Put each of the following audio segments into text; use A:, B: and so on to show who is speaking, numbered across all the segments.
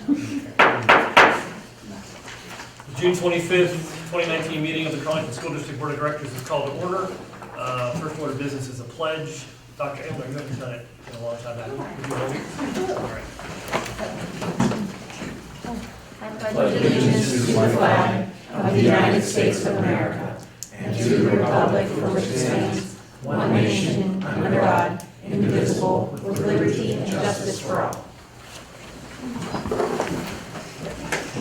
A: The June 25th, 2019 meeting of the Carlynton School District Board of Directors is called to order. First order of business is a pledge. Dr. Ambler, you haven't done it in a long time. All right.
B: I pledge allegiance to the flag of the United States of America and to the republic for which it stands, one nation, under God, indivisible, with liberty and justice for all.
A: Will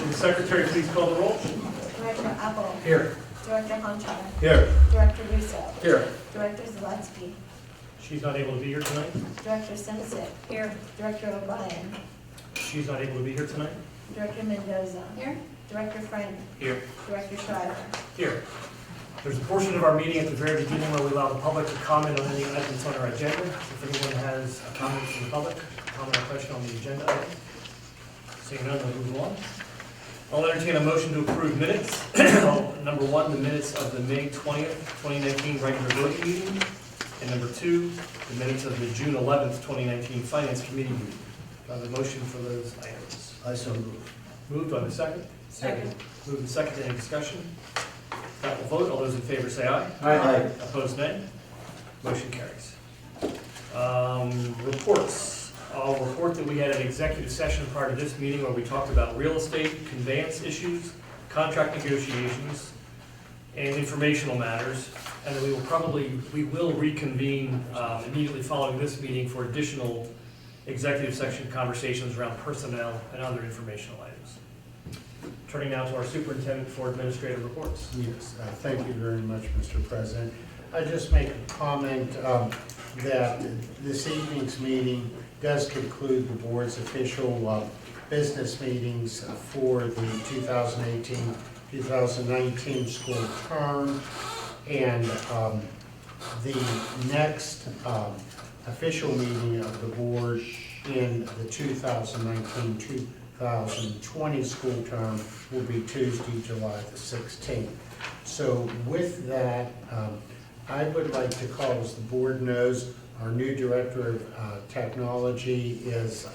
A: the secretary please call the roll?
C: Director Apple.
A: Here.
C: Director Hunter.
A: Here.
C: Director Russo.
A: Here.
C: Director Zelensky.
A: She's not able to be here tonight.
C: Director Simpson. Here. Director O'Brien.
A: She's not able to be here tonight.
C: Director Mendoza. Here. Director Frank.
A: Here.
C: Director Schreiber.
A: Here. There's a portion of our meeting at the very beginning where we allow the public to comment on any items on our agenda. If anyone has a comment from the public, comment or question on the agenda item. Seeing none, we'll move on. I'll entertain a motion to approve minutes. Number one, the minutes of the May 20th, 2019 regular board meeting. And number two, the minutes of the June 11th, 2019 Finance Committee meeting. Do I have a motion for those items?
D: I so move.
A: Moved on the second?
C: Second.
A: Moved and second, any discussion? That will vote. All those in favor say aye.
D: Aye.
A: Opposed, nay. Motion carries. Reports. I'll report that we had an executive session prior to this meeting where we talked about real estate conveyance issues, contract negotiations, and informational matters. And then we will reconvene immediately following this meeting for additional executive session conversations around personnel and other informational items. Turning now to our superintendent for administrative reports.
D: Yes, thank you very much, Mr. President. I just make a comment that this evening's meeting does conclude the board's official business meetings for the 2018-2019 school term. And the next official meeting of the board in the 2019-2020 school term will be Tuesday, July the 16th. So with that, I would like to call, as the board knows, our new director of technology is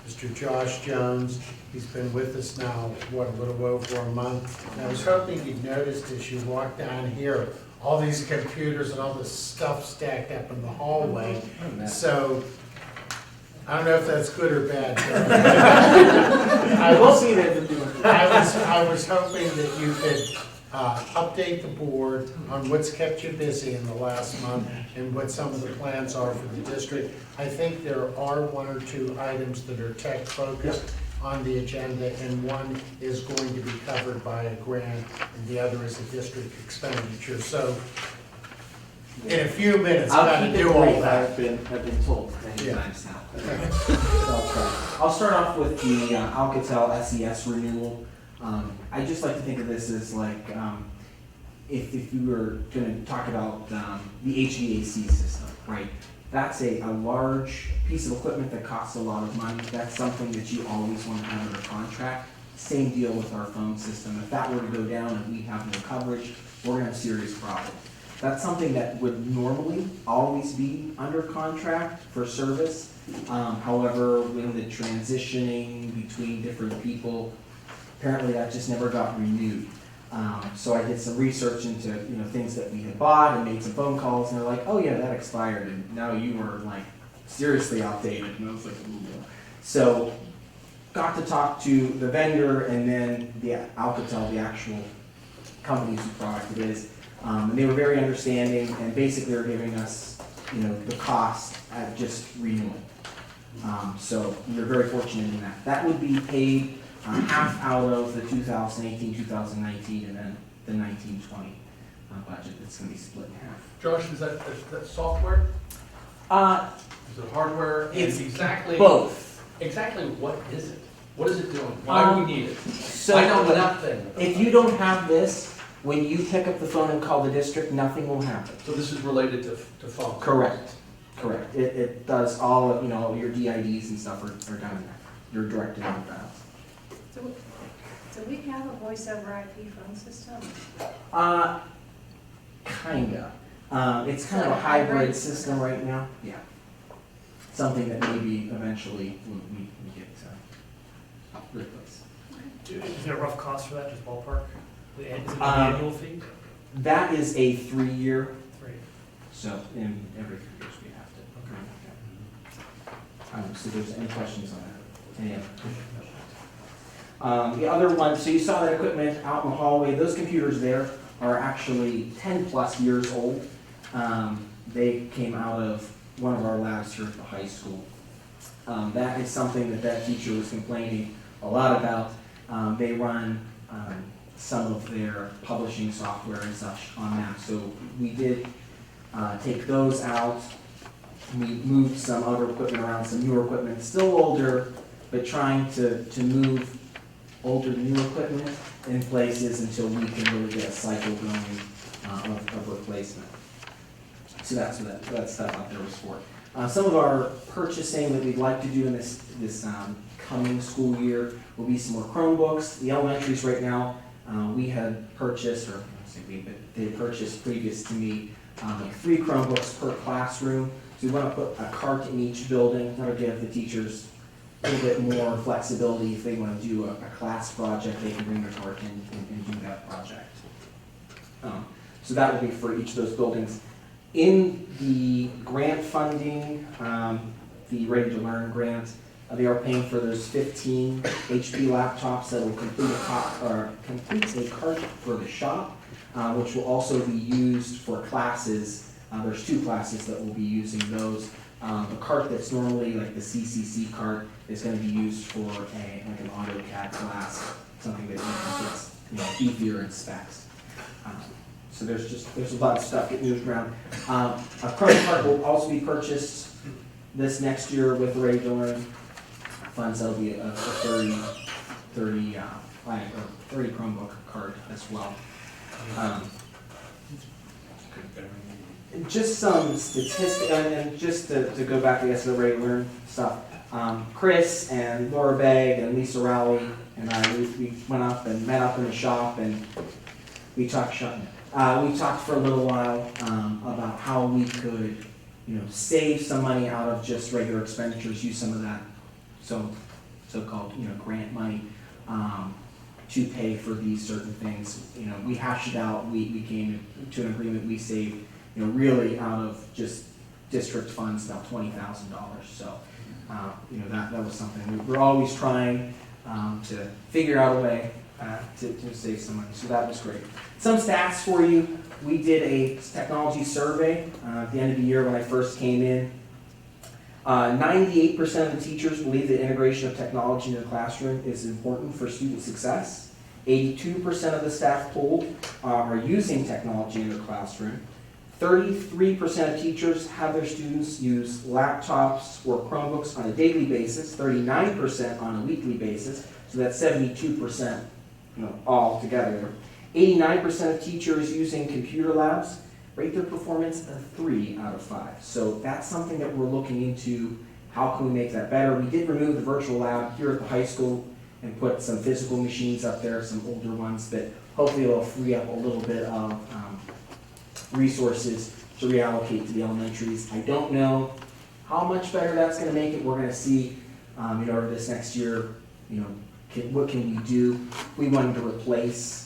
D: Mr. Josh Jones. He's been with us now, a little over a month. And I was hoping you'd noticed as you walk down here, all these computers and all this stuff stacked up in the hallway. So I don't know if that's good or bad. I will see that. I was hoping that you could update the board on what's kept you busy in the last month and what some of the plans are for the district. I think there are one or two items that are tech focused on the agenda, and one is going to be covered by a grant and the other is a district expenditure. So in a few minutes,
E: I'll
D: got to
E: keep it
D: do all
E: brief.
D: that.
E: I've been told many
D: Yeah.
E: times now. So I'll try. I'll start off with the Alcatel SES renewal. I just like to think of this as like if we were going to talk about the HVAC system, right? That's a large piece of equipment that costs a lot of money. That's something that you always want to have under contract. Same deal with our phone system. If that were to go down and we have no coverage, we're going to have a serious problem. That's something that would normally always be under contract for service. However, when the transitioning between different people, apparently that just never got renewed. So I did some research into things that we had bought and made some phone calls, and they're like, oh yeah, that expired, and now you were like seriously outdated. And I was like, ooh. So got to talk to the vendor and then the Alcatel, the actual company whose product it is. And they were very understanding and basically are giving us, the cost at just renewal. So we were very fortunate in that. That would be paid half out of the 2018-2019 and then the 19-20 budget. It's going to be split in half.
F: Josh, is that software? Is it hardware?
E: It's
F: And exactly
E: both.
F: Exactly what is it? What is it doing? Why do we need it?
E: So
F: I know nothing.
E: if you don't have this, when you pick up the phone and call the district, nothing will happen.
F: So this is related to phones?
E: Correct. Correct. It does all of, your DIDs and stuff are done in there. You're directed out of the house.
C: So we have a voice over IP phone system?
E: Kinda. It's kind of a hybrid system right now. Yeah. Something that maybe eventually we get to. replace.
A: Is there a rough cost for that, just ballpark? Is it an
E: Um,
A: annual fee?
E: That is a 3-year,
A: Right.
E: so in every 3 years we have to. So there's any questions on that? Any other? The other one, so you saw that equipment out in the hallway, those computers there are actually 10+ years old. They came out of one of our labs here at the high school. That is something that teacher was complaining a lot about. They run some of their publishing software and such on that. So we did take those out. We moved some other equipment around, some newer equipment, still older, but trying to move older new equipment in places until we can really get a cycle going of replacement. So that's what that stuff out there was for. Some of our purchasing that we'd like to do in this coming school year will be some more Chromebooks. The elementaries right now, we had purchased, or I say we, but they purchased previous to me, like 3 Chromebooks per classroom. So we want to put a cart in each building. That'll give the teachers a little bit more flexibility. If they want to do a class project, they can bring their cart in and do that project. So that will be for each of those buildings. In the grant funding, the Ready to Learn grant, they are paying for those 15 HP laptops that will complete a cart for the shop, which will also be used for classes. There's 2 classes that will be using those. The cart that's normally like the CCC cart is going to be used for an AutoCAD class, something that gets beefier in specs. So there's a lot of stuff getting moved around. A Chrome cart will also be purchased this next year with the Ready to Learn funds. That'll be a 30 Chromebook cart as well. Just some statistics, and just to go back, I guess, to the Ready to Learn stuff. Chris and Laura Begg and Lisa Rowley and I, we went up and met up in the shop, and we talked for a little while about how we could, save some money out of just regular expenditures, use some of that so-called, grant money to pay for these certain things. We hashed it out. We came to an agreement. We saved, really out of just district funds about $20,000. So, that was something we're always trying to figure out a way to save some money. So that was great. Some stats for you. We did a technology survey at the end of the year when I first came in. 98% of the teachers believe that integration of technology in the classroom is important for student success. 82% of the staff polled are using technology in their classroom. 33% of teachers have their students use laptops or Chromebooks on a daily basis, 39% on a weekly basis, so that's 72%, all together. 89% of teachers using computer labs rate their performance a 3 out of 5. So that's something that we're looking into. How can we make that better? We did remove the virtual lab here at the high school and put some physical machines up there, some older ones, but hopefully it'll free up a little bit of resources to reallocate to the elementaries. I don't know how much better that's going to make it. We're going to see, over this next year, what can we do? We wanted to replace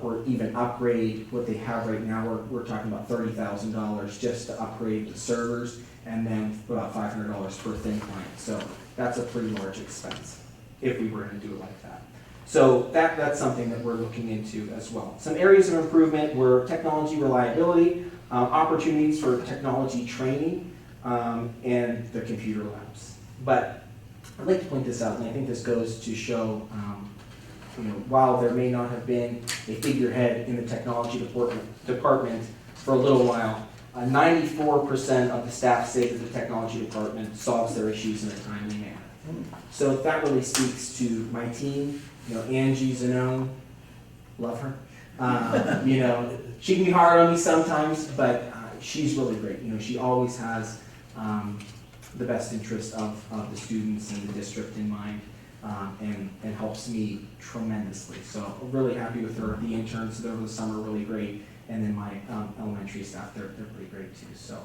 E: or even upgrade what they have right now. We're talking about $30,000 just to upgrade the servers, and then about $500 per thin client. So that's a pretty large expense if we were going to do it like that. So that's something that we're looking into as well. Some areas of improvement were technology reliability, opportunities for technology training, and the computer labs. But I'd like to point this out, and I think this goes to show, while there may not have been a figurehead in the technology department for a little while, 94% of the staff say that the technology department solves their issues in a timely manner. So that really speaks to my team. Angie Zanone, love her. She can be hard on me sometimes, but she's really great. She always has the best interest of the students and the district in mind, and helps me tremendously. So I'm really happy with her. The interns over the summer are really great, and then my elementary staff, they're pretty great too. So,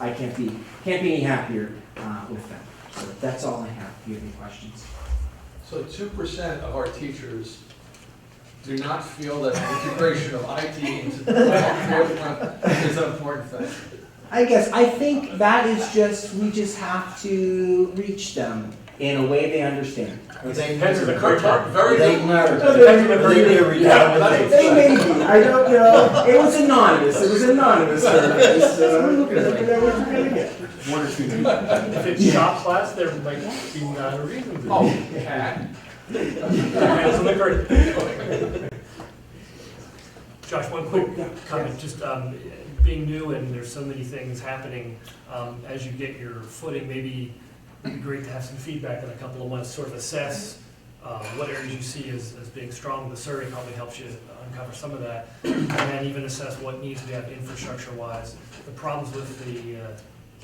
E: I can't be any happier with them. So that's all I have. if you have any questions.
F: So 2% of our teachers do not feel that the integration of IT into the curriculum is an important thing.
E: I think that is just, we just have to reach them in a way they understand.
A: Depends on the curriculum.
F: Very
D: They
F: good.
A: Depends on the curriculum.
F: Yeah, that's
E: They may be, I don't know, it was anonymous survey, so we're never gonna get. One or two.
A: If it's shop class, there might be not a reason to.
F: Oh, yeah.
A: Depends on the curriculum. Josh, one quick comment, just being new and there's so many things happening, as you get your footing, maybe it'd be great to have some feedback in a couple of months, sort of assess what areas you see as being strong. The survey probably helps you uncover some of that, and then even assess what needs to be done infrastructure-wise. The problems with the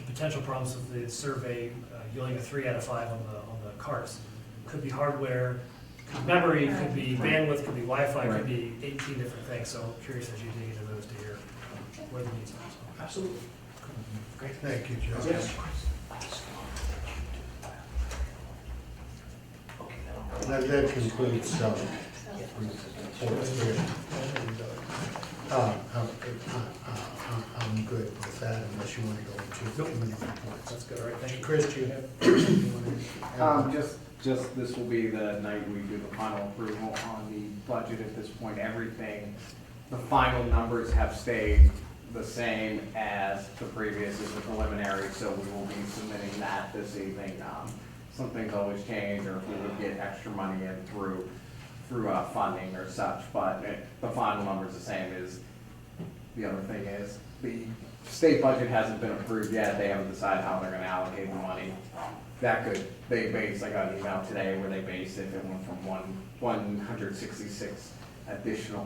A: potential problems with the survey, yielding a 3 out of 5 on the carts, could be hardware, could be memory, could be bandwidth, could be Wi-Fi, could be 18 different things. So I'm curious as you dig into those to hear where the needs are. So.
E: Absolutely.
A: Great.
D: Thank you, Joe.
E: Yes.
D: That concludes reports here. I'm good with that unless you want to go into committee reports.
A: That's good. All right. Thank you.
D: Chris, do you have? you wanna add?
G: Just this will be the night we do the final approval on the budget at this point. Everything, the final numbers have stayed the same as the previous as a preliminary, so we will be submitting that this evening. Some things always change, or if we would get extra money in through funding or such, but the final number is the same. The other thing is, the state budget hasn't been approved yet. They haven't decided how they're gonna allocate the money. I got an email today where they based it went from 166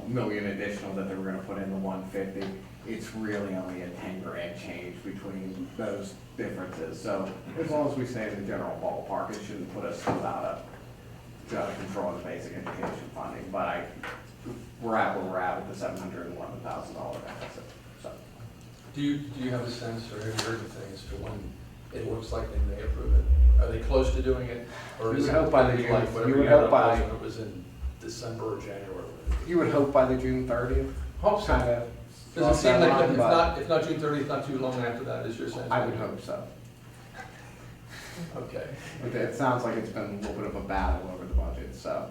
G: million additional that they were gonna put in the 150. It's really only a 10 grand change between those differences. So as long as we stay in the general ballpark, it shouldn't put us without a control of the basic education funding. But we're at where we're at with the $711,000 deficit. So.
F: Do you have a sense, or have you heard anything as to when it looks like they may approve it? Are they close to doing it? Or is
G: You
F: it
G: would hope by the
F: like
G: June-
F: whatever
G: you would
F: you had
G: hope
F: up
G: by-
F: when it was in December or January?
G: You would hope by the June 30th.
F: Hope so.
G: Kind of.
F: Does it seem like
G: line,
F: if not June 30th, not too long after that, is your sense?
G: I would hope so.
F: Okay.
G: It sounds like it's been a little bit of a battle over the budget, so.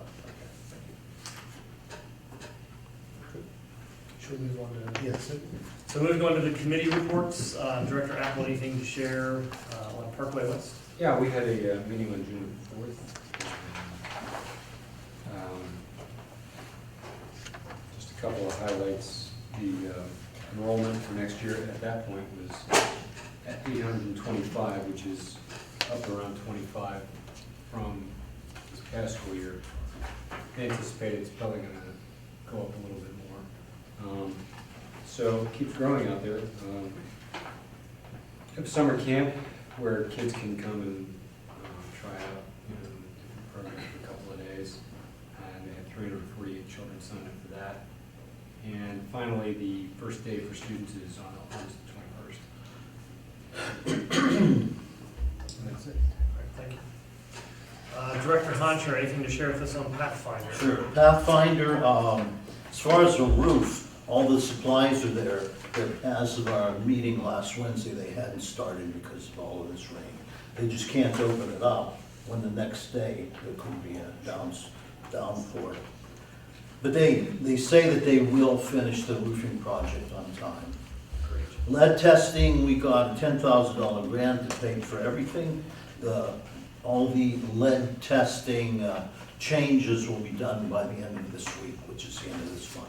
A: Should we move on to?
D: Yes.
A: So moving on to the committee reports, Director Apple, anything to share on Parkway West?
H: Yeah, we had a meeting on June 4th. Just a couple of highlights. The enrollment for next year at that point was at 825, which is up around 25 from this past school year. They anticipate it's probably going to go up a little bit more. So it keeps growing out there. We have summer camp where kids can come and try out different programs for a couple of days. And they had 348 children sign up for that. And finally, the first day for students is on August the 21st. And that's it.
A: All right, thank you. Director Honcher, anything to share with us on Pathfinder?
I: Sure. Pathfinder, as far as the roof, all the supplies are there, but as of our meeting last Wednesday, they hadn't started because of all of this rain. They just can't open it up when the next day there could be a downpour. But they say that they will finish the roofing project on time.
A: Great.
I: Lead testing, we got a $10,000 grant to pay for everything. All the lead testing changes will be done by the end of this week, which is the end of this month.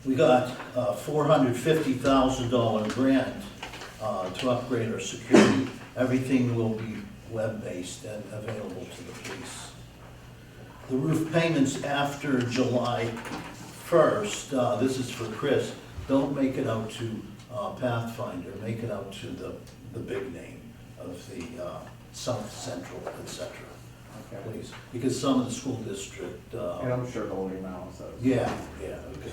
I: We got a $450,000 grant to upgrade our security. Everything will be web-based and available to the police. The roof payments after July 1st, this is for Chris, don't make it out to Pathfinder, make it out to the big name of the South Central, etc.
G: Okay.
I: Please, because some of the school district,
G: And I'm sure they'll email us those.
I: yeah, okay.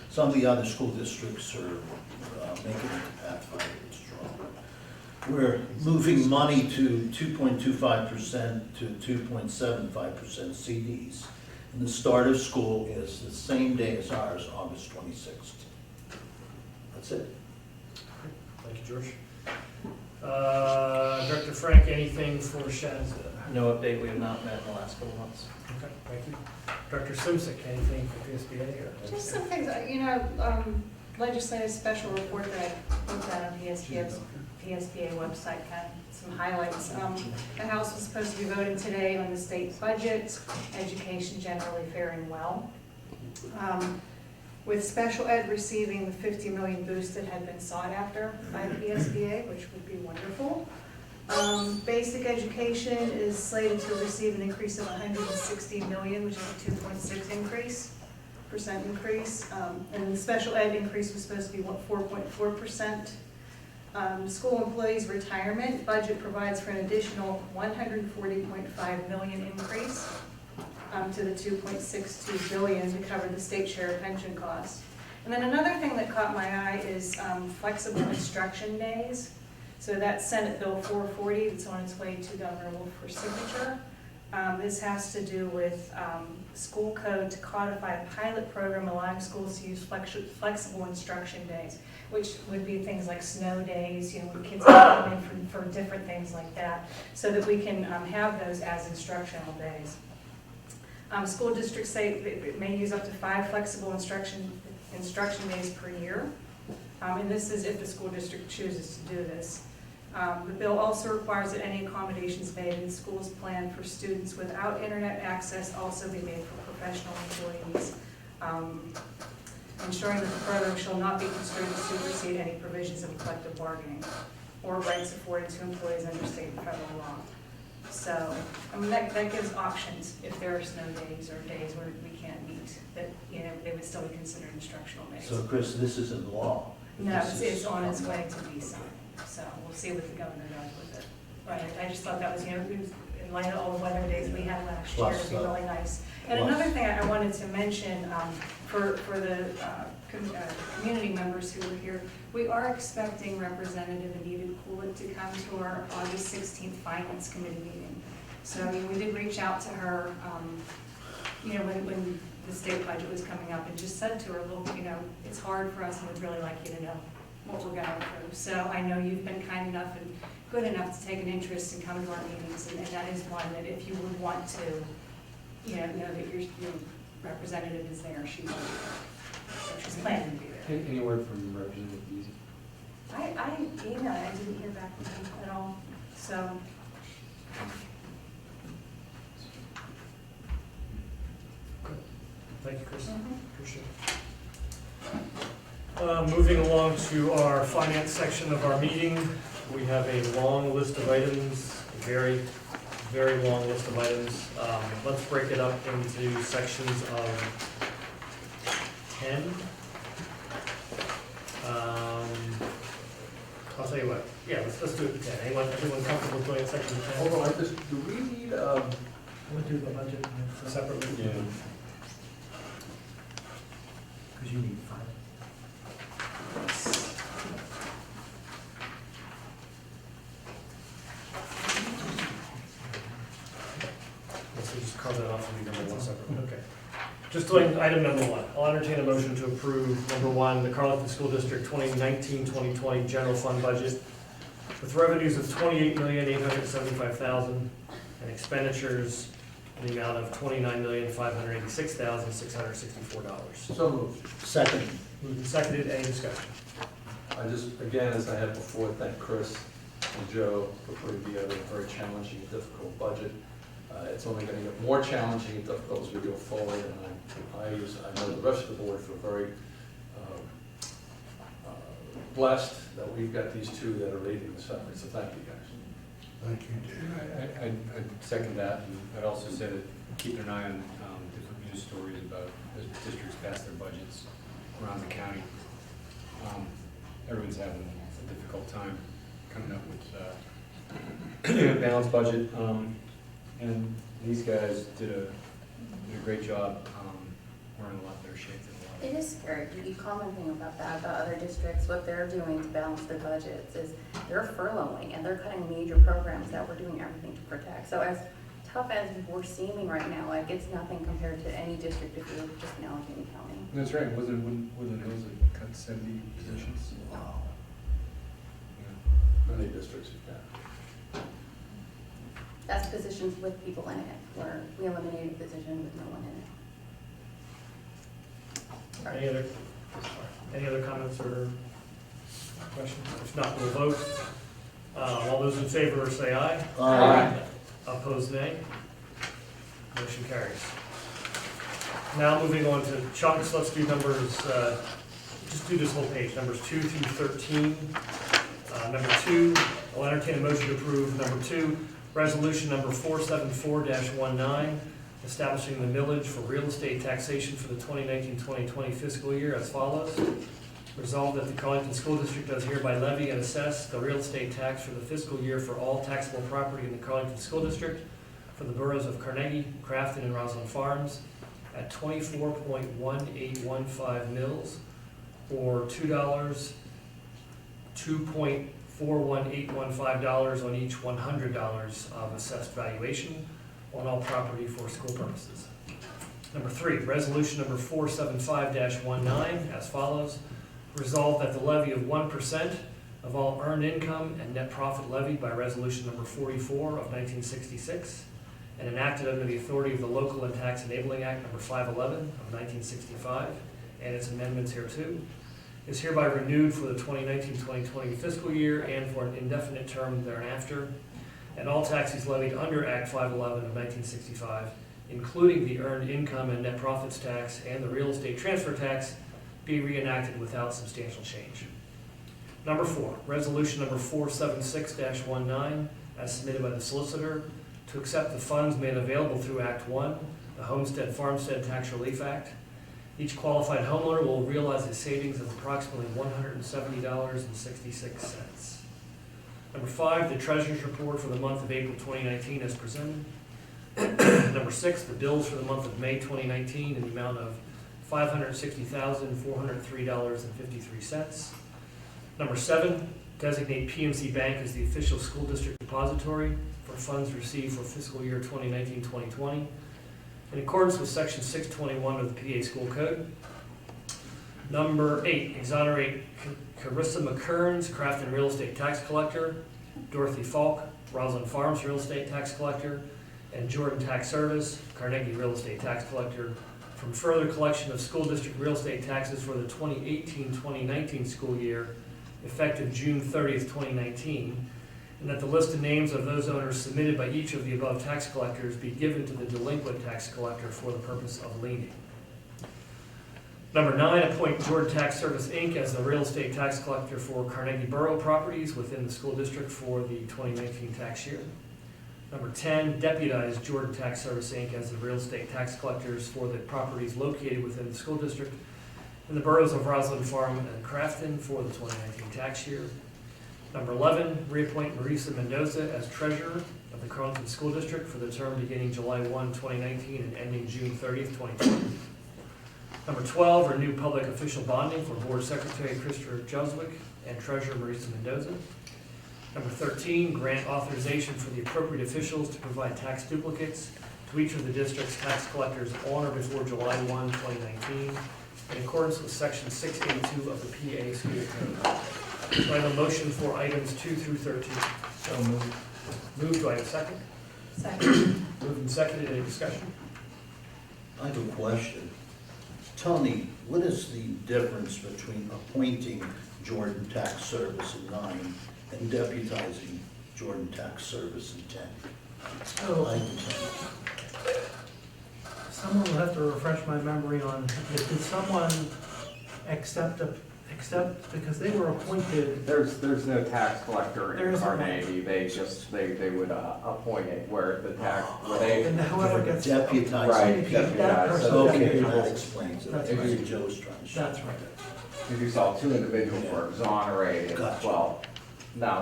I: Some of the other school districts are making it to Pathfinder, it's strong. we're moving money to 2.25% to 2.75% CDs. And the start of school is the same day as ours, August 26th. That's it.
A: Thank you, George. Director Frank, anything for Shazza?
J: No update, we have not met in the last couple months.
A: Okay, thank you. Director Simsek, anything for PSBA or?
C: Just some things, legislative special report that I looked at on PSBA website, kind of some highlights. The House was supposed to be voting today on the state budget, education generally faring well. With special ed receiving the 50 million boost that had been sought after by the PSBA, which would be wonderful. Basic education is slated to receive an increase of 160 million, which is a 2.6% increase. And the special ed increase was supposed to be 4.4%. School employees retirement budget provides for an additional 140.5 million increase to the 2.62 billion to cover the state share of pension costs. And then another thing that caught my eye is flexible instruction days. So that's Senate Bill 440 that's on its way to Governor Wolf for signature. This has to do with school code to codify a pilot program allowing schools to use flexible instruction days, which would be things like snow days, when kids come in for different things like that, so that we can have those as instructional days. School districts say it may use up to 5 flexible instruction days per year. And this is if the school district chooses to do this. The bill also requires that any accommodations made in schools planned for students without internet access also be made for professional employees, ensuring that the program shall not be construed to supersede any provisions of collective bargaining or rights afforded to employees under state and federal law. So, that gives options if there are snow days or days where we can't meet, that, they would still be considered instructional days.
I: So Chris, this isn't law.
C: No, it's on its way to be signed, so we'll see what the governor does with it. But I just thought that was, it was in light of all the weather days we had last year, it'd be really nice. And another thing I wanted to mention, for the community members who are here, we are expecting Representative Anita Coolidge to come to our August 16th Finance Committee meeting. So we did reach out to her, when the state budget was coming up, and just said to her, look, it's hard for us and we'd really like you to know what we're going through. So I know you've been kind enough and good enough to take an interest in coming to our meetings, and that is one that if you would want to, know that your representative is there, she will be there. So she's planning to be there.
H: Any word from Representative Beasley?
C: I emailed, I didn't hear back from him at all, so.
A: Thank you, Chris. Appreciate it. Moving along to our finance section of our meeting, we have a long list of items, a very, very long list of items. Let's break it up into sections of 10. I'll tell you what, yeah, let's do it at 10. Everyone comfortable doing it section 10?
F: Hold on, do we need,
A: We'll do the budget separately.
H: Yeah.
A: Because you need 5. Let's just carve that off and do number 1 separately. Okay. Just doing item number 1. I'll entertain a motion to approve number 1, the Carlynton School District 2019-2020 general fund budget with revenues of $28,875,000 and expenditures in the amount of $29,586,664.
F: so moved.
I: Second.
A: Moved and seconded. Any discussion?
F: I just, again, as I had before, thank Chris and Joe for putting together a very challenging and difficult budget. It's only going to get more challenging and difficult as we go forward, and I know the rest of the board feel very blessed that we've got these two that are leading this effort, so thank you guys.
D: Thank you.
H: I'd second that, and I'd also say that keep an eye on different news stories about as districts pass their budgets around the county. Everyone's having a difficult time coming up with a balanced budget, and these guys did a great job. We're in a lot better shape than a lot
B: It is scary. You commenting about that, about other districts, what they're doing to balance their budgets is they're furloughing and they're cutting major programs that we're doing everything to protect. So as tough as we're seeming right now, like it's nothing compared to any district if you're just in Allegheny County.
H: That's right, was it Hills that cut 70 positions?
I: Wow.
F: Many districts have that.
B: That's positions with people in it, where we eliminated a position with no one in it.
A: Any other comments or questions? If not, we'll vote. All those in favor say aye.
I: Aye.
A: Opposed, nay. Motion carries. Now moving on to chunks, let's do numbers, just do this whole page, numbers 2 through 13. Number 2, I'll entertain a motion to approve. Number 2, resolution number 474-19, establishing the millage for real estate taxation for the 2019-2020 fiscal year as follows. Resolved that the Carlynton School District does hereby levy and assess the real estate tax for the fiscal year for all taxable property in the Carlynton School District for the boroughs of Carnegie, Crafton, and Roslyn Farms at 24.1815 mils, or $2.411815 on each $100 of assessed valuation on all property for school purposes. Number 3, resolution number 475-19 as follows. Resolved that the levy of 1% of all earned income and net profit levied by resolution number 44 of 1966 and enacted under the authority of the Local and Tax Enabling Act number 511 of 1965 and its amendments hereto is hereby renewed for the 2019-2020 fiscal year and for an indefinite term thereafter, and all taxes levied under Act 511 of 1965, including the earned income and net profits tax and the real estate transfer tax, be reenacted without substantial change. Number 4, resolution number 476-19, as submitted by the solicitor, to accept the funds made available through Act 1, the Homestead Farmstead Tax Relief Act. Each qualified homeowner will realize a savings of approximately $170.66. Number 5, the treasurer's report for the month of April 2019 as presented. Number 6, the bills for the month of May 2019 in the amount of $560,403.53. Number 7, designate PNC Bank as the official school district depository for funds received for fiscal year 2019-2020 in accordance with section 621 of the PA School Code. Number 8, exonerate Carissa McKearns, Crafton Real Estate Tax Collector, Dorothy Falk, Roslyn Farms Real Estate Tax Collector, and Jordan Tax Service, Carnegie Real Estate Tax Collector, from further collection of school district real estate taxes for the 2018-2019 school year, effective June 30th, 2019, and that the list of names of those owners submitted by each of the above tax collectors be given to the delinquent tax collector for the purpose of liening. Number 9, appoint Jordan Tax Service, Inc. as the real estate tax collector for Carnegie Borough properties within the school district for the 2019 tax year. Number 10, deputize Jordan Tax Service, Inc. as the real estate tax collectors for the properties located within the school district in the boroughs of Roslyn Farm and Crafton for the 2019 tax year. Number 11, reappoint Marisa Mendoza as treasurer of the Carlynton School District for the term beginning July 1, 2019 and ending June 30th, 2020. Number 12, renew public official bonding for Board Secretary Christopher Juswick and Treasurer Marisa Mendoza. Number 13, grant authorization for the appropriate officials to provide tax duplicates to each of the district's tax collectors on or before July 1, 2019, in accordance with section 682 of the PA School Code. Do I have a motion for items 2 through 13?
J: So moved.
A: Moved, do I have a second?
B: Second.
A: Moved and seconded, any discussion?
I: I have a question. Tell me, what is the difference between appointing Jordan Tax Service in 9 and deputizing Jordan Tax Service in 10? 9 and 10.
K: Someone will have to refresh my memory on, did someone accept, because they were appointed,
G: There's no tax collector
K: There
G: in
K: isn't one.
G: Carnegie, they would appoint it, where the tax, where they,
K: and whoever gets.
I: Deputizing
G: Right,
I: people.
G: deputize.
K: person
I: Okay,
K: deputized.
I: that explains it.
K: That's
I: That's
K: right.
I: what Joe's trying to show.
K: That's right.
G: if you saw 2 individuals were exonerated,
I: Gotcha.
G: well, now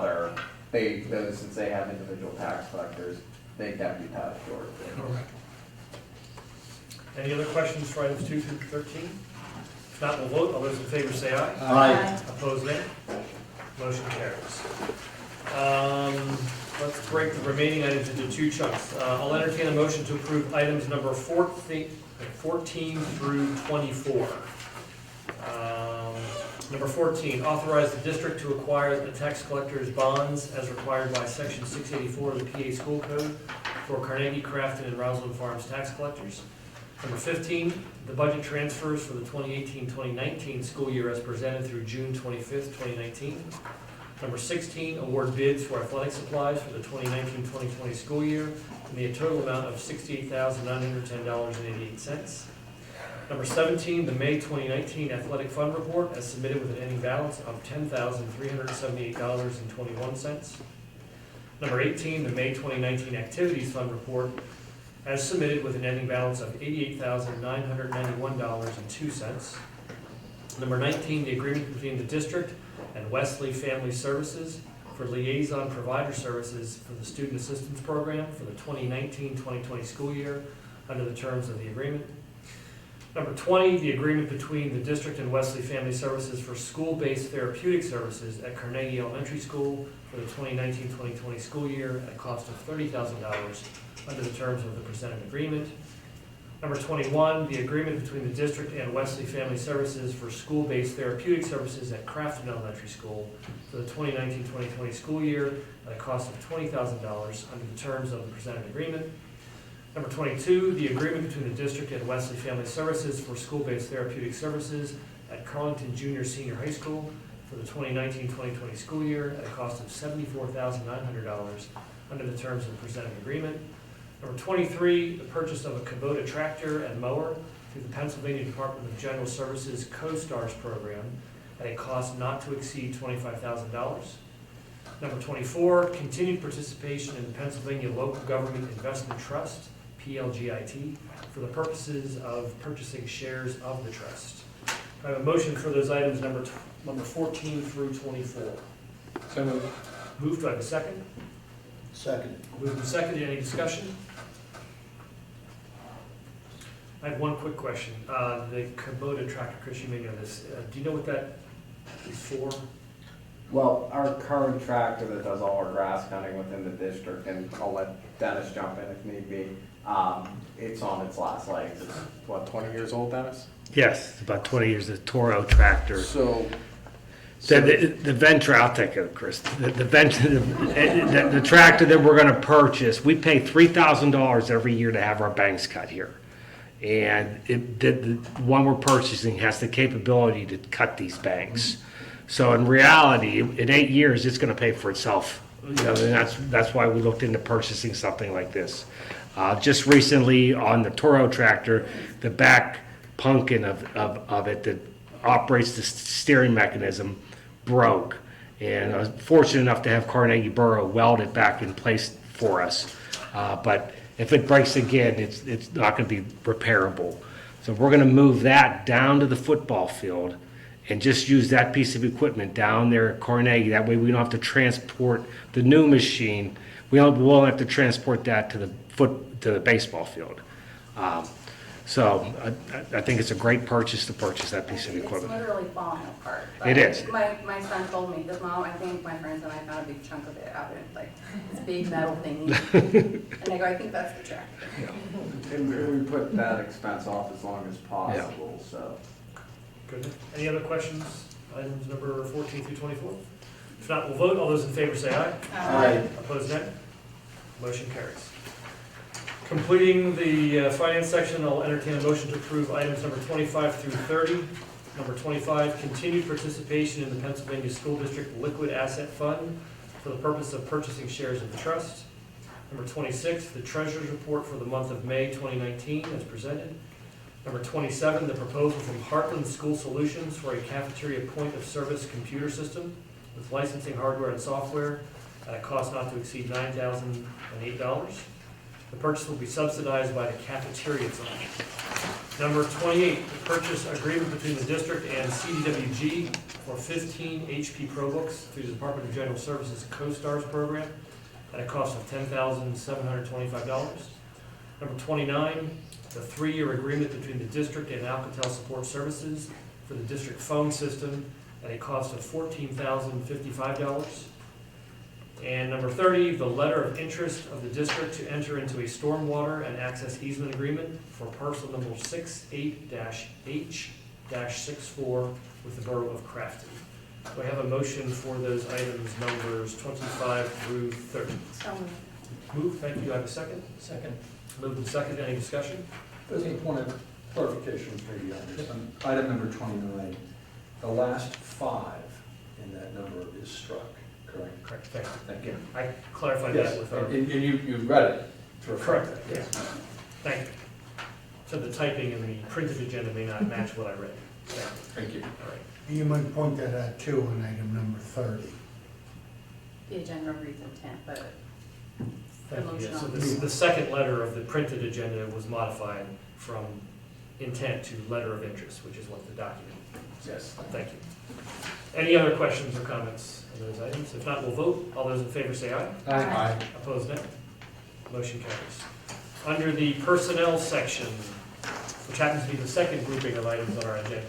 G: since they have individual tax collectors, they deputize Jordan.
A: Correct. Any other questions for items 2 through 13? If not, we'll vote. All those in favor say aye.
I: Aye.
A: Opposed, nay. Motion carries. Let's break the remaining items into two chunks. I'll entertain a motion to approve items number 14 through 24. Number 14, authorize the district to acquire the tax collector's bonds as required by section 684 of the PA School Code for Carnegie, Crafton, and Roslyn Farms tax collectors. Number 15, the budget transfers for the 2018-2019 school year as presented through June 25th, 2019. Number 16, award bids for athletic supplies for the 2019-2020 school year in the total amount of $68,910.88. Number 17, the May 2019 athletic fund report as submitted with an ending balance of $10,378.21. Number 18, the May 2019 activities fund report as submitted with an ending balance of $88,991.02. Number 19, the agreement between the district and Wesley Family Services for liaison provider services for the student assistance program for the 2019-2020 school year under the terms of the agreement. Number 20, the agreement between the district and Wesley Family Services for school-based therapeutic services at Carnegie Elementary School for the 2019-2020 school year at a cost of $30,000 under the terms of the presented agreement. Number 21, the agreement between the district and Wesley Family Services for school-based therapeutic services at Crafton Elementary School for the 2019-2020 school year at a cost of $20,000 under the terms of the presented agreement. Number 22, the agreement between the district and Wesley Family Services for school-based therapeutic services at Carlynton Junior Senior High School for the 2019-2020 school year at a cost of $74,900 under the terms of the presented agreement. Number 23, the purchase of a Kubota tractor and mower through the Pennsylvania Department of General Services Co-Stars program at a cost not to exceed $25,000. Number 24, continued participation in the Pennsylvania Local Government Investment Trust, PLGIT, for the purposes of purchasing shares of the trust. I have a motion for those items number 14 through 24.
F: So moved.
A: Moved, do I have a second?
I: Second.
A: Moved and seconded, any discussion? I have one quick question. The Kubota tractor, Chris, you may know this. Do you know what that is for?
G: Well, our current tractor that does all our grass cutting within the district, and I'll let Dennis jump in if need be, it's on its last legs. It's, what, 20 years old, Dennis?
L: Yes, it's about 20 years, the Toro tractor.
G: So
L: The Venture, I'll take it, Chris. The tractor that we're gonna purchase, we pay $3,000 every year to have our banks cut here. And the one we're purchasing has the capability to cut these banks. So in reality, in 8 years, it's gonna pay for itself. You know, and that's why we looked into purchasing something like this. Just recently on the Toro tractor, the back pumpkin of it that operates the steering mechanism broke. And I was fortunate enough to have Carnegie Borough weld it back in place for us. But if it breaks again, it's not gonna be repairable. So we're gonna move that down to the football field and just use that piece of equipment down there at Carnegie. That way we don't have to transport the new machine. We won't have to transport that to the baseball field. So I think it's a great purchase to purchase that piece of equipment.
B: It's literally falling apart.
L: It is.
B: My son told me, because Mom, I think my friends and I found a big chunk of it out of it, like this big metal thing. And I go, I think that's the tractor.
G: and we put that expense off as long as possible, so.
A: Good. Any other questions? Items number 14 through 24? If not, we'll vote. All those in favor say aye.
I: Aye.
A: Opposed, nay. Motion carries. Completing the finance section, I'll entertain a motion to approve items number 25 through 30. Number 25, continued participation in the Pennsylvania School District Liquid Asset Fund for the purpose of purchasing shares of the trust. Number 26, the Treasurer's Report for the month of May 2019 as presented. Number 27, the proposal from Heartland School Solutions for a cafeteria point-of-service computer system with licensing hardware and software at a cost not to exceed $9,008. The purchase will be subsidized by the cafeteria fund. Number 28, the purchase agreement between the district and CDWG for 15 HP ProBooks through the Department of General Services Co-Stars program at a cost of $10,725. Number 29, the 3-year agreement between the district and Alcatel Support Services for the district phone system at a cost of $14,055. And number 30, the letter of interest of the district to enter into a stormwater and access easement agreement for parcel number 68-H-64 with the Borough of Crafton. Do I have a motion for those items numbers 25 through 30?
C: So moved.
A: Move, thank you. Do I have a second?
K: Second.
A: Moved and second. Any discussion?
F: There's a point of clarification maybe on this. On item number 29, the last 5 in that number is struck, correct?
A: Correct, thank you.
F: Thank you.
A: I clarified
F: Yes,
A: that with our.
F: and you read it. to reflect
A: Correct,
F: that.
A: yes. Thank you. So the typing in the printed agenda may not match what I read.
F: Thank you.
A: All right.
D: You might point that out too on item number 30.
B: The agenda reads intent, but
A: Thank you. Yeah, so
B: Emotional.
A: the second letter of the printed agenda was modified from intent to letter of interest, which is what the document says. Thank you. Any other questions or comments on those items? If not, we'll vote. All those in favor say aye.
B: Aye.
A: Opposed, nay. Motion carries. Under the personnel section, which happens to be the second grouping of items on our agenda,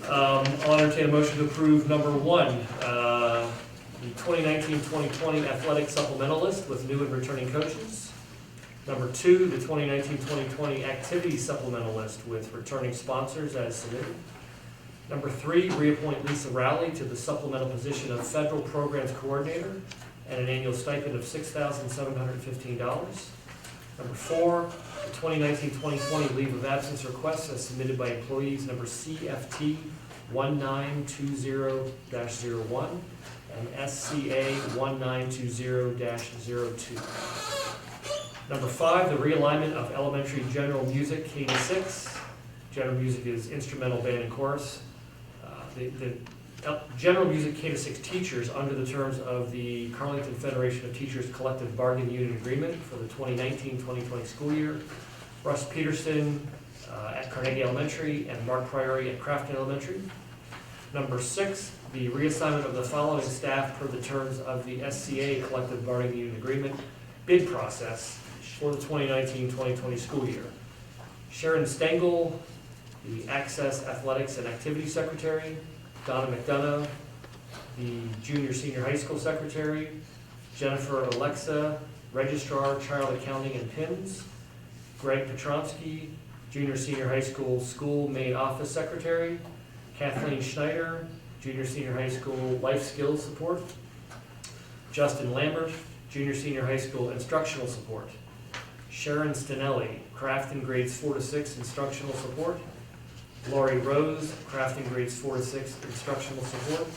A: I'll entertain a motion to approve number 1, the 2019-2020 athletic supplemental list with new and returning coaches. Number 2, the 2019-2020 activity supplemental list with returning sponsors as submitted. Number 3, reappoint Lisa Rowley to the supplemental position of Federal Programs Coordinator at an annual stipend of $6,715. Number 4, the 2019-2020 leave of absence requests as submitted by employees number CFT 1920-01 and SCA 1920-02. Number 5, the realignment of elementary general music K-6. General music is instrumental, band, and chorus. The general music K-6 teachers under the terms of the Carlynton Federation of Teachers Collective Bargaining Unit Agreement for the 2019-2020 school year. Russ Peterson at Carnegie Elementary and Mark Priory at Crafton Elementary. Number 6, the reassignment of the following staff per the terms of the SCA Collective Bargaining Unit Agreement bid process for the 2019-2020 school year. Sharon Stengel, the Access Athletics and Activity Secretary. Donna McDonough, the Junior Senior High School Secretary. Jennifer Alexa, Registrar, Child Accounting and PIMS. Greg Petronsky, Junior Senior High School School Main Office Secretary. Kathleen Schneider, Junior Senior High School Life Skills Support. Justin Lambert, Junior Senior High School Instructional Support. Sharon Stinelli, Crafton Grades 4 to 6 Instructional Support. Lori Rose, Crafton Grades 4 to 6 Instructional Support.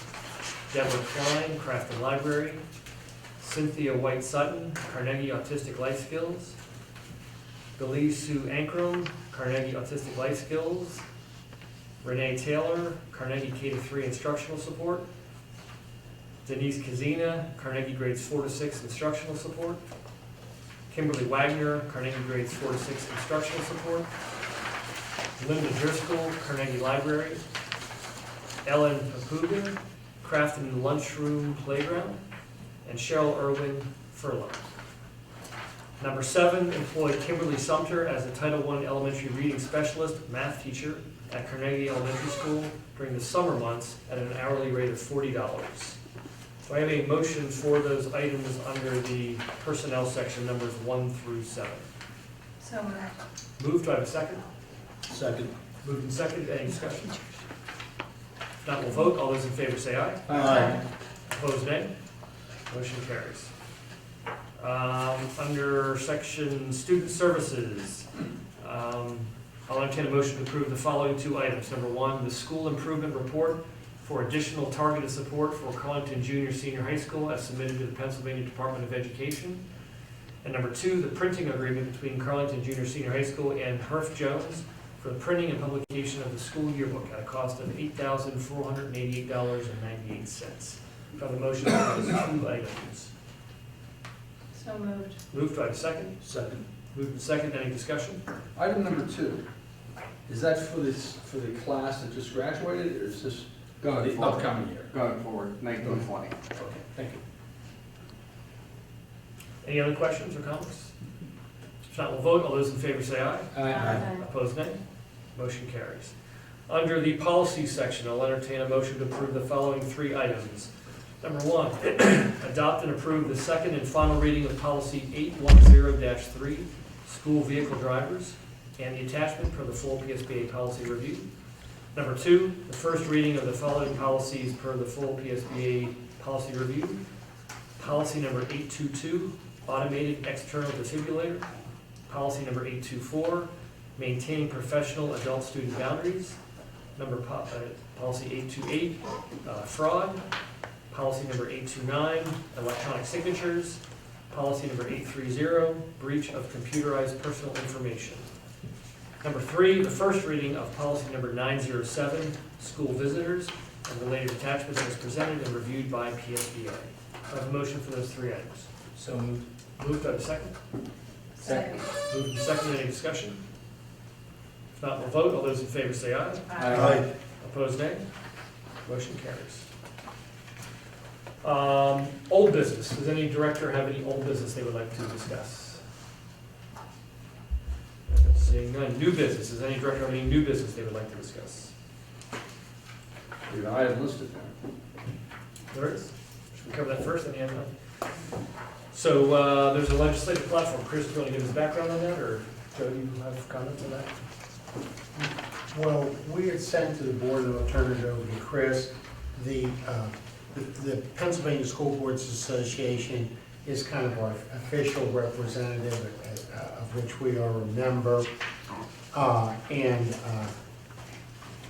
A: Deborah Klein, Crafton Library. Cynthia White Sutton, Carnegie Autistic Life Skills. Belize Sue Ankrum, Carnegie Autistic Life Skills. Renee Taylor, Carnegie K-3 Instructional Support. Denise Kazina, Carnegie Grades 4 to 6 Instructional Support. Kimberly Wagner, Carnegie Grades 4 to 6 Instructional Support. Linda Driscoll, Carnegie Library. Ellen Papuga, Crafton Lunchroom Playground. And Cheryl Irwin, Furlough. Number 7, employ Kimberly Sumter as a Title I Elementary Reading Specialist math teacher at Carnegie Elementary School during the summer months at an hourly rate of $40. Do I have a motion for those items under the personnel section, numbers 1 through 7?
C: So moved.
A: Moved, do I have a second?
I: Second.
A: Moved and seconded, any discussion? If not, we'll vote. All those in favor say aye.
I: Aye.
A: Opposed, nay. Motion carries. Under section student services, I'll entertain a motion to approve the following 2 items. Number 1, the school improvement report for additional targeted support for Carlynton Junior Senior High School as submitted to the Pennsylvania Department of Education. And number 2, the printing agreement between Carlynton Junior Senior High School and Herff Jones for the printing and publication of the school yearbook at a cost of $8,488.98. Do I have a motion for those 2 items?
C: So moved.
A: Moved, do I have a second?
I: Second.
A: Moved and second, any discussion?
F: Item number 2, is that for the class that just graduated, or is this
G: Going
F: the
G: forward.
F: upcoming year?
G: Going forward, 1920.
F: Okay, thank you.
A: Any other questions or comments? If not, we'll vote. All those in favor say aye.
B: Aye.
A: Opposed, nay. Motion carries. Under the policy section, I'll entertain a motion to approve the following 3 items. Number 1, adopt and approve the second and final reading of policy 810-3, school vehicle drivers, and the attachment for the full PSBA policy review. Number 2, the first reading of the following policies per the full PSBA policy review. Policy number 822, automated external defibrillator. Policy number 824, maintaining professional adult-student boundaries. Policy 828, fraud. Policy number 829, electronic signatures. Policy number 830, breach of computerized personal information. Number 3, the first reading of policy number 907, school visitors, and related attachments as presented and reviewed by PSBA. I have a motion for those 3 items.
J: So moved.
A: Moved, do I have a second?
B: Second.
A: Moved and seconded, any discussion? If not, we'll vote. All those in favor say aye.
I: Aye.
A: Opposed, nay. Motion carries. Old business. Does any director have any old business they would like to discuss? Seeing none. New business. Does any director have any new business they would like to discuss?
F: Leave an item listed there.
A: There is. Should we cover that first? Any other? So there's a legislative platform. Chris, do you want to give us background on that, or Joe, do you have comments on that?
D: Well, we had sent to the board, and I'll turn it over to Chris, the Pennsylvania School Boards Association is kind of our official representative, of which we are a member, and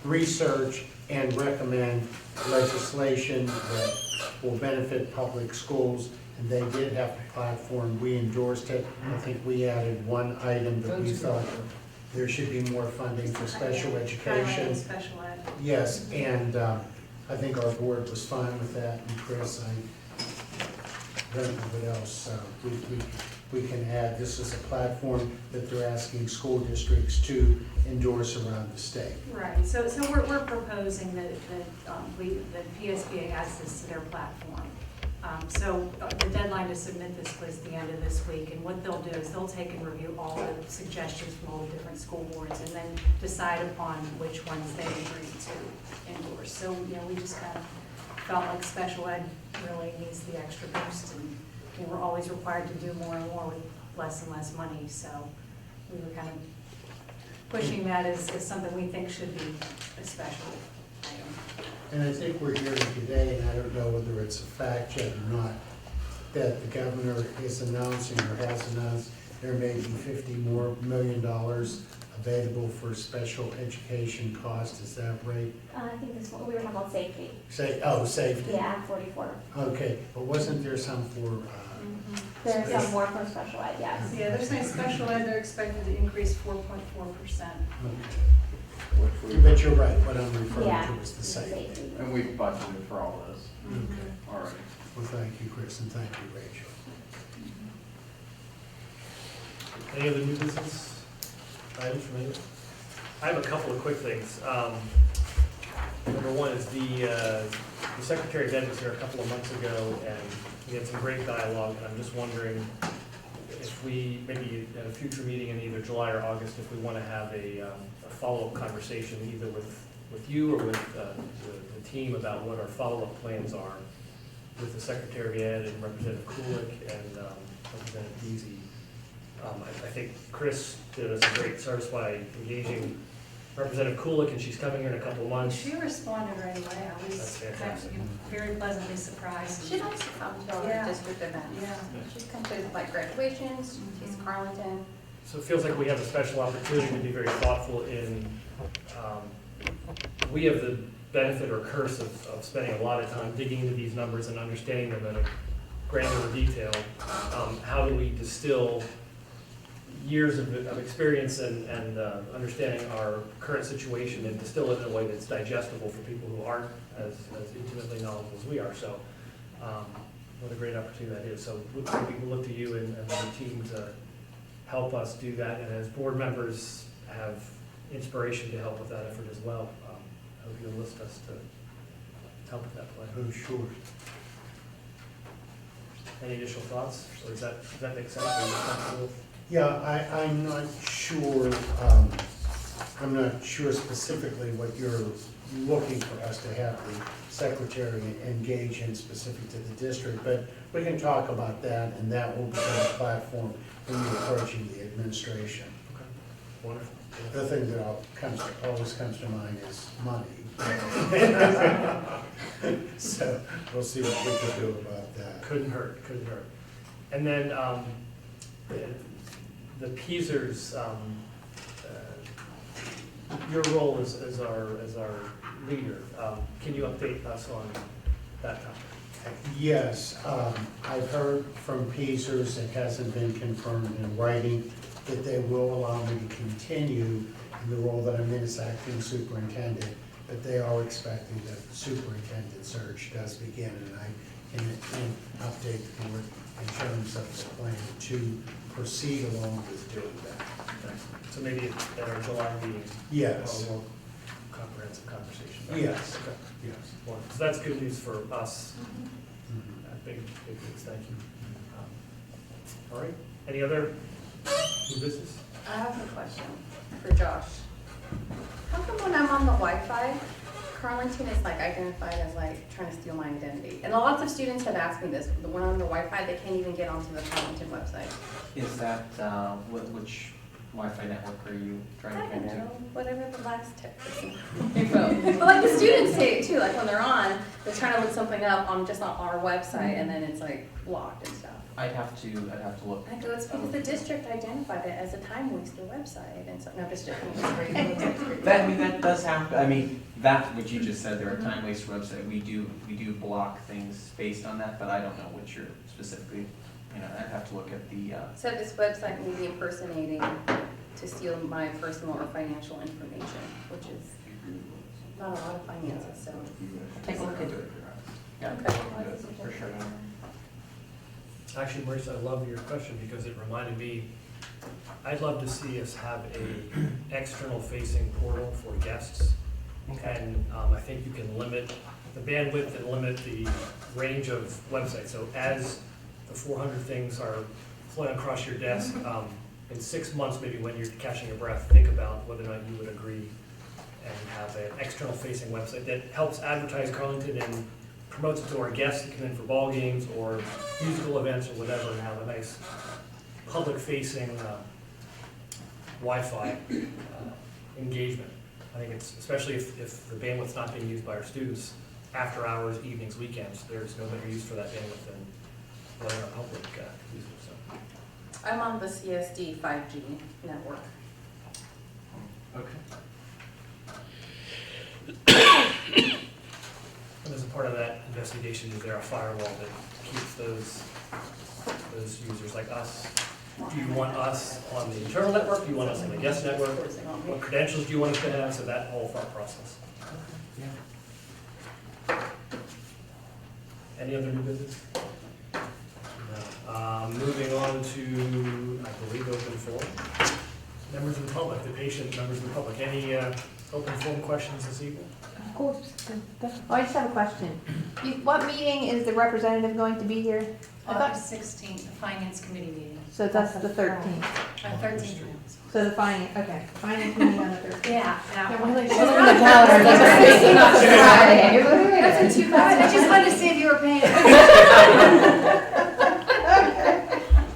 D: research and recommend legislation that will benefit public schools. And they did have a platform, we endorsed it. I think we added one item that we thought there should be more funding for special education.
C: Special ed.
D: Yes, and I think our board was fine with that, and Chris, I don't know what else we can add. This is a platform that they're asking school districts to endorse around the state.
C: Right, so we're proposing that PSBA adds this to their platform. So the deadline to submit this was the end of this week, and what they'll do is they'll take and review all the suggestions from all the different school boards and then decide upon which ones they agree to endorse. So, we just kind of felt like special ed really needs the extra boost, and we're always required to do more and more with less and less money, so we were kind of pushing that as something we think should be a special item.
D: And I think we're hearing today, and I don't know whether it's a fact yet or not, that the governor is announcing or has announced there may be $50 million more available for special education costs. Is that right?
B: I think this one, we were talking about safety.
D: Safety.
B: Yeah, Act 44.
D: Okay, but wasn't there some for,
B: There's some more for special ed, yes.
C: Yeah, they're saying special ed, they're expected to increase 4.4%.
D: but you're right, what I'm referring
B: Yeah.
D: to is the safety.
G: And we've budgeted for all this
C: Mm-hmm.
G: already.
D: Well, thank you, Chris, and thank you, Rachel.
A: Any other new business items from anyone? I have a couple of quick things. Number one is the Secretary of Ed was here a couple of months ago, and we had some great dialogue, and I'm just wondering if we, maybe at a future meeting in either July or August, if we want to have a follow-up conversation either with you or with the team about what our follow-up plans are with the Secretary of Ed and Representative Kulik and Representative Deasy. I think Chris did us a great service by engaging Representative Kulik, and she's coming here in a couple of months.
C: She responded right away. I
A: That's
C: was
A: fantastic.
C: very pleasantly surprised.
B: She likes to come to
C: Yeah.
B: our district events.
C: Yeah.
B: She's come to like graduations, she's Carlynton.
A: So it feels like we have a special opportunity to be very thoughtful in, we have the benefit or curse of spending a lot of time digging into these numbers and understanding them in a granular detail. How do we distill years of experience and understanding our current situation and distill it in a way that's digestible for people who aren't as intimately knowledgeable as we are. So what a great opportunity that is. So we will look to you and the team to help us do that. And as board members have inspiration to help with that effort as well, I hope you'll list us to help with that plan.
D: Oh, sure.
A: Any additional thoughts? Or does that make sense? Are you comfortable with?
D: Yeah, I'm not sure I'm not sure specifically what you're looking for us to have the secretary engage in specific to the district, but we can talk about that, and that will become a platform when you're approaching the administration.
A: Wonderful.
D: The thing that always comes to mind is money. So we'll see what we can do about that.
A: Couldn't hurt, couldn't hurt. And then the Peasers, your role as our leader, can you update us on that topic?
D: Yes, I've heard from Peasers, it hasn't been confirmed in writing, that they will allow me to continue in the role that I'm in as acting superintendent, but they are expecting that the superintendent search does begin, and I can update the board in terms of the plan to proceed along with doing that.
A: Excellent. So maybe at our July meeting,
D: Yes,
A: a more comprehensive conversation.
D: yes,
A: Okay.
D: yes.
A: Well, so that's good news for us.
D: Mhm.
A: Big news, thank you. All right, any other new business?
B: I have a question for Josh. How come when I'm on the Wi-Fi, Carlynton is like identified as like trying to steal my identity? And lots of students have asked me this, when I'm on the Wi-Fi, they can't even get onto the Carlynton website.
G: Is that, which Wi-Fi network are you
B: I
G: trying to
B: don't
G: connect to?
B: know, whatever the last tip is. But like the students say it too, like when they're on, they're trying to look something up on just on our website and then it's like blocked and stuff.
G: I'd have to look.
B: I go, it's because the district identified it as a time waster website and so, no, just joking. It's great.
G: That, I mean, that does happen. I mean, that, what you just said, they're a time waste website. We do block things based on that, but I don't know what you're specifically, I'd have to look at the,
B: So this website may be impersonating to steal my personal or financial information, which is not a lot of finances, so. Take a look at it.
G: Yeah,
B: Okay.
G: for sure.
A: Actually, Maurice, I love your question because it reminded me, I'd love to see us have a external facing portal for guests. And I think you can limit the bandwidth and limit the range of websites. So as the 400 things are flowing across your desk, in 6 months, maybe when you're catching your breath, think about whether or not you would agree and have an external facing website that helps advertise Carlynton and promotes it to our guests that come in for ball games or musical events or whatever, and have a nice public-facing Wi-Fi engagement. I think it's, especially if the bandwidth's not being used by our students, after hours, evenings, weekends, there's no better use for that bandwidth than letting our public use it, so.
B: I'm on the CSD 5G network.
G: Okay.
A: And as a part of that investigation, is there a firewall that keeps those users like us? Do you want us on the internal network? Do you want us on the guest network? What credentials do you want us to have? So that whole thought process. Any other new business? No. Moving on to, I believe, open forum. Members of the public, the patient members of the public. Any open forum questions this evening?
M: Of course. Oh, I just have a question. What meeting is the representative going to be here?
C: August 16th, the finance committee meeting.
M: So that's the 13th.
C: 13th.
M: So the finance, okay, finance meeting on the 13th.
C: Yeah.
M: Yeah, we're like, well, the calendar, that's the 16th of Friday.
B: That's in 2
C: I just wanted to see if you were paying attention.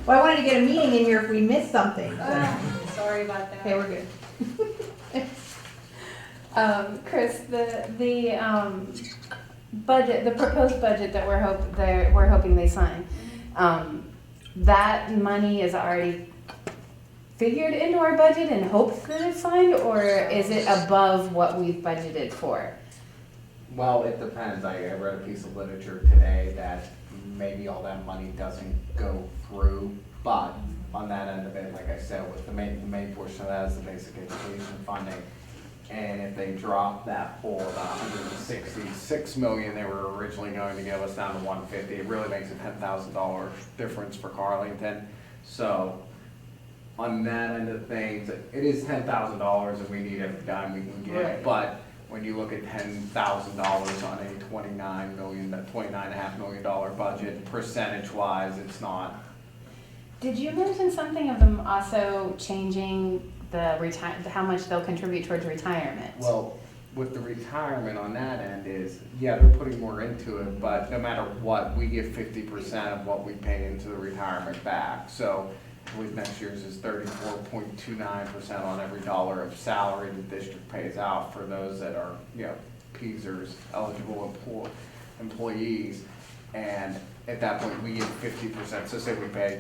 M: Well, I wanted to get a meeting in here if we missed something.
C: Sorry about that.
M: Okay, we're good.
N: Chris, the budget, the proposed budget that we're hoping they sign, that money is already figured into our budget and hopes that it's signed, or is it above what we've budgeted for?
G: Well, it depends. I read a piece of literature today that maybe all that money doesn't go through, but on that end of it, like I said, with the main portion of that is the basic education funding. And if they drop that whole about 166 million they were originally going to give us down to 150, it really makes a $10,000 difference for Carlynton. So on that end of things, it is $10,000 and we need every dime we can get.
B: Right.
G: But when you look at $10,000 on a $29.5 million budget, percentage-wise, it's not.
N: Did you mention something of them also changing how much they'll contribute towards retirement?
G: Well, with the retirement on that end is, yeah, they're putting more into it, but no matter what, we give 50% of what we pay into the retirement back. So I believe next year's is 34.29% on every dollar of salary the district pays out for those that are, you know, PSERS eligible employees. And at that point, we give 50%. So say we pay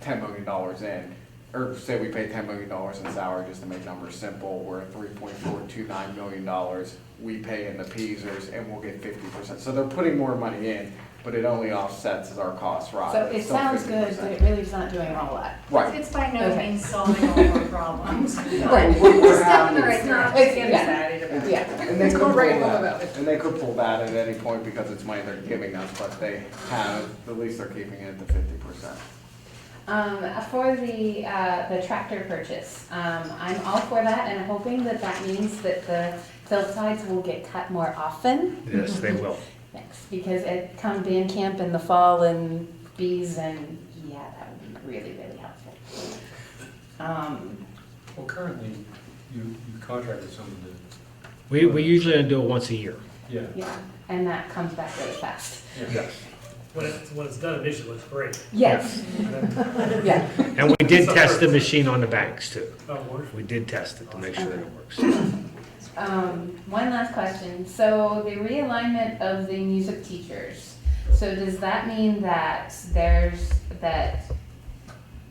G: $10 million in, or say we pay $10 million in salary, just to make numbers simple, we're at $3.429 million we pay in the PSERS, and we'll get 50%. So they're putting more money in, but it only offsets as our costs rise.
N: So
G: It's
N: it
G: still
N: sounds
G: 50%.
N: good, but it really is not doing a whole lot.
G: Right.
B: It's by no
N: Okay.
B: means solving all our problems.
N: Right.
G: We're
B: Step in the right
G: happy.
B: direction.
N: It's-
B: Get
N: yeah.
B: excited about it.
N: Yeah.
G: And they could pull
B: Right.
G: that, and they could pull that at any point because it's money they're giving us, but they have, at least they're keeping it at the 50%.
N: For the tractor purchase, I'm all for that, and I'm hoping that that means that the hillsides will get cut more often.
L: Yes, they will.
N: Thanks, because it come band camp in the fall and bees, and yeah, that would be really, really helpful.
H: Well, currently, you contracted someone to,
L: We usually do it once a year.
H: yeah.
N: Yeah, and that comes back really fast.
L: Yes.
A: When it's done initially, it looks great.
N: Yes, yeah.
L: And we did test the machine on the banks too.
A: Oh, wonderful.
L: We did test it to make sure that it works.
N: One last question. So the realignment of the music teachers. So does that mean that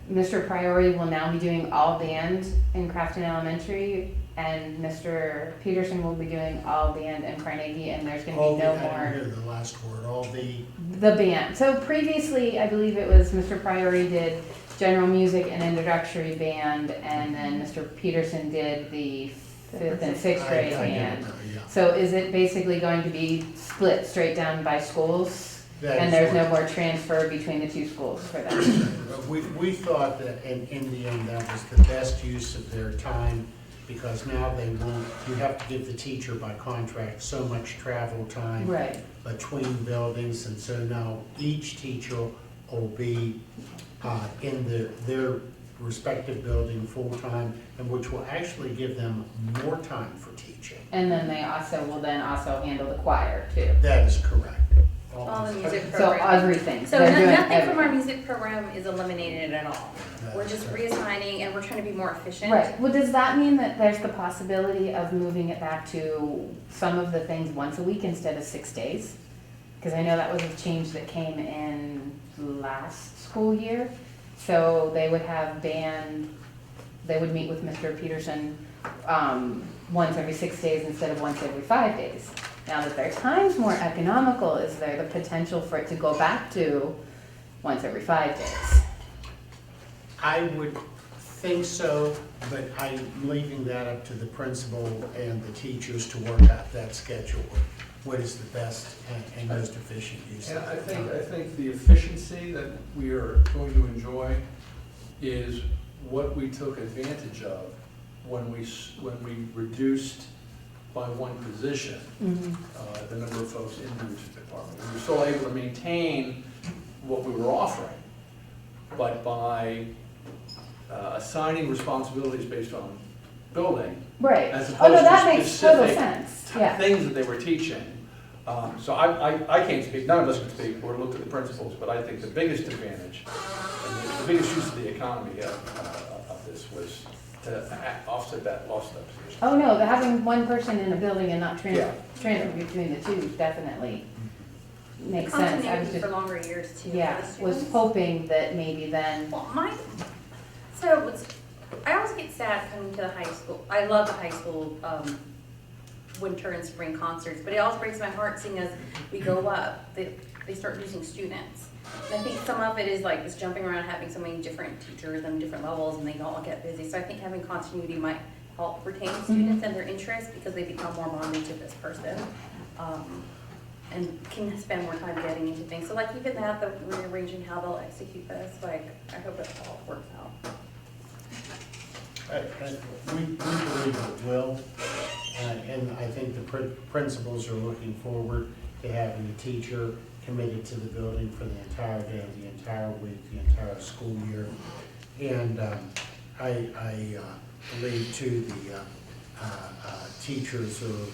N: Mr. Priori will now be doing all band in Crafton Elementary, and Mr. Peterson will be doing all band in Carnegie, and there's going to
D: All
N: be
D: the,
N: no
D: I didn't
N: more
D: hear the last word, all the,
N: band. So previously, I believe it was Mr. Priori did general music and introductory band, and then Mr. Peterson did the 5th and 6th grade
D: I
N: band.
D: don't know, yeah.
N: So is it basically going to be split straight down by schools?
D: That
N: And
D: is
N: there's no
D: what-
N: more transfer between the two schools for them?
D: We thought that in the end, that was the best use of their time, because now they won't, you have to give the teacher by contract so much travel time
N: Right.
D: between buildings, and so now each teacher will be in their respective building full-time, and which will actually give them more time for teaching.
N: And then they will also handle the choir too?
D: That is correct.
B: All the music
N: So
B: program.
N: everything?
B: So
N: They're doing
B: nothing from our
N: everything.
B: music program is eliminated at all. We're just reassigning and we're trying to be more efficient.
N: Right, well, does that mean that there's the possibility of moving it back to some of the things once a week instead of 6 days? Because I know that was a change that came in last school year. So they would have band, they would meet with Mr. Peterson once every 6 days instead of once every 5 days. Now that their time's more economical, is there the potential for it to go back to once every 5 days?
D: I would think so, but I'm leaving that up to the principal and the teachers to work out that schedule. What is the best and most efficient use
F: And
D: of
F: I
D: the time.
F: think the efficiency that we are going to enjoy is what we took advantage of when we reduced by one position the number of folks in the music department. We were still able to maintain what we were offering, but by assigning responsibilities based on building,
N: Right.
F: as
N: Oh, no,
F: opposed
N: that
F: to
N: makes total
F: specific
N: sense, yeah.
F: things that they were teaching. So I can't speak, none of us can speak, or look at the principles, but I think the biggest advantage, and the biggest use of the economy of this was to offset that loss of that position.
N: Oh, no, having one person in a building and not
F: Yeah.
N: transfer between the two definitely makes sense. I was
B: Continuity
N: just,
B: for longer years too. for
N: yeah,
B: the
N: was
B: students.
N: hoping that maybe then,
B: Well, so I always get sad coming to the high school. I love the high school winter and spring concerts, but it always breaks my heart seeing as we go up, they start losing students. And I think some of it is like this jumping around, having so many different teachers and different levels, and they all get busy. So I think having continuity might help retain students and their interest because they become more bonded to this person. And can spend more time getting into things. So like even that, the rearranging how they'll execute this, like I hope it all works out.
D: We believe it will, and I think the principals are looking forward to having a teacher committed to the building for the entire day, the entire week, the entire school year. And I believe too, the teachers are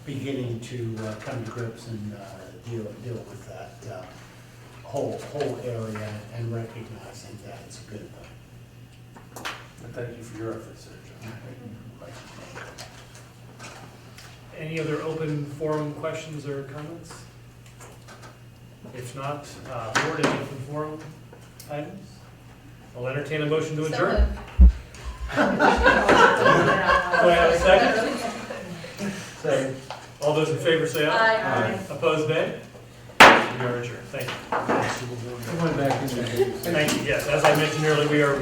D: beginning to come to grips and deal with that whole area and recognizing that it's a good thing.
F: And thank you for your efforts there, John.
A: Any other open forum questions or comments? If not, board and open forum items? I'll entertain a motion to adjourn. Do I have a second? Second. All those in favor say aye.
B: Aye.
A: Opposed, nay? We are adjourned. Thank you.
H: I went back in there.
A: Thank you, yes. As I mentioned earlier, we are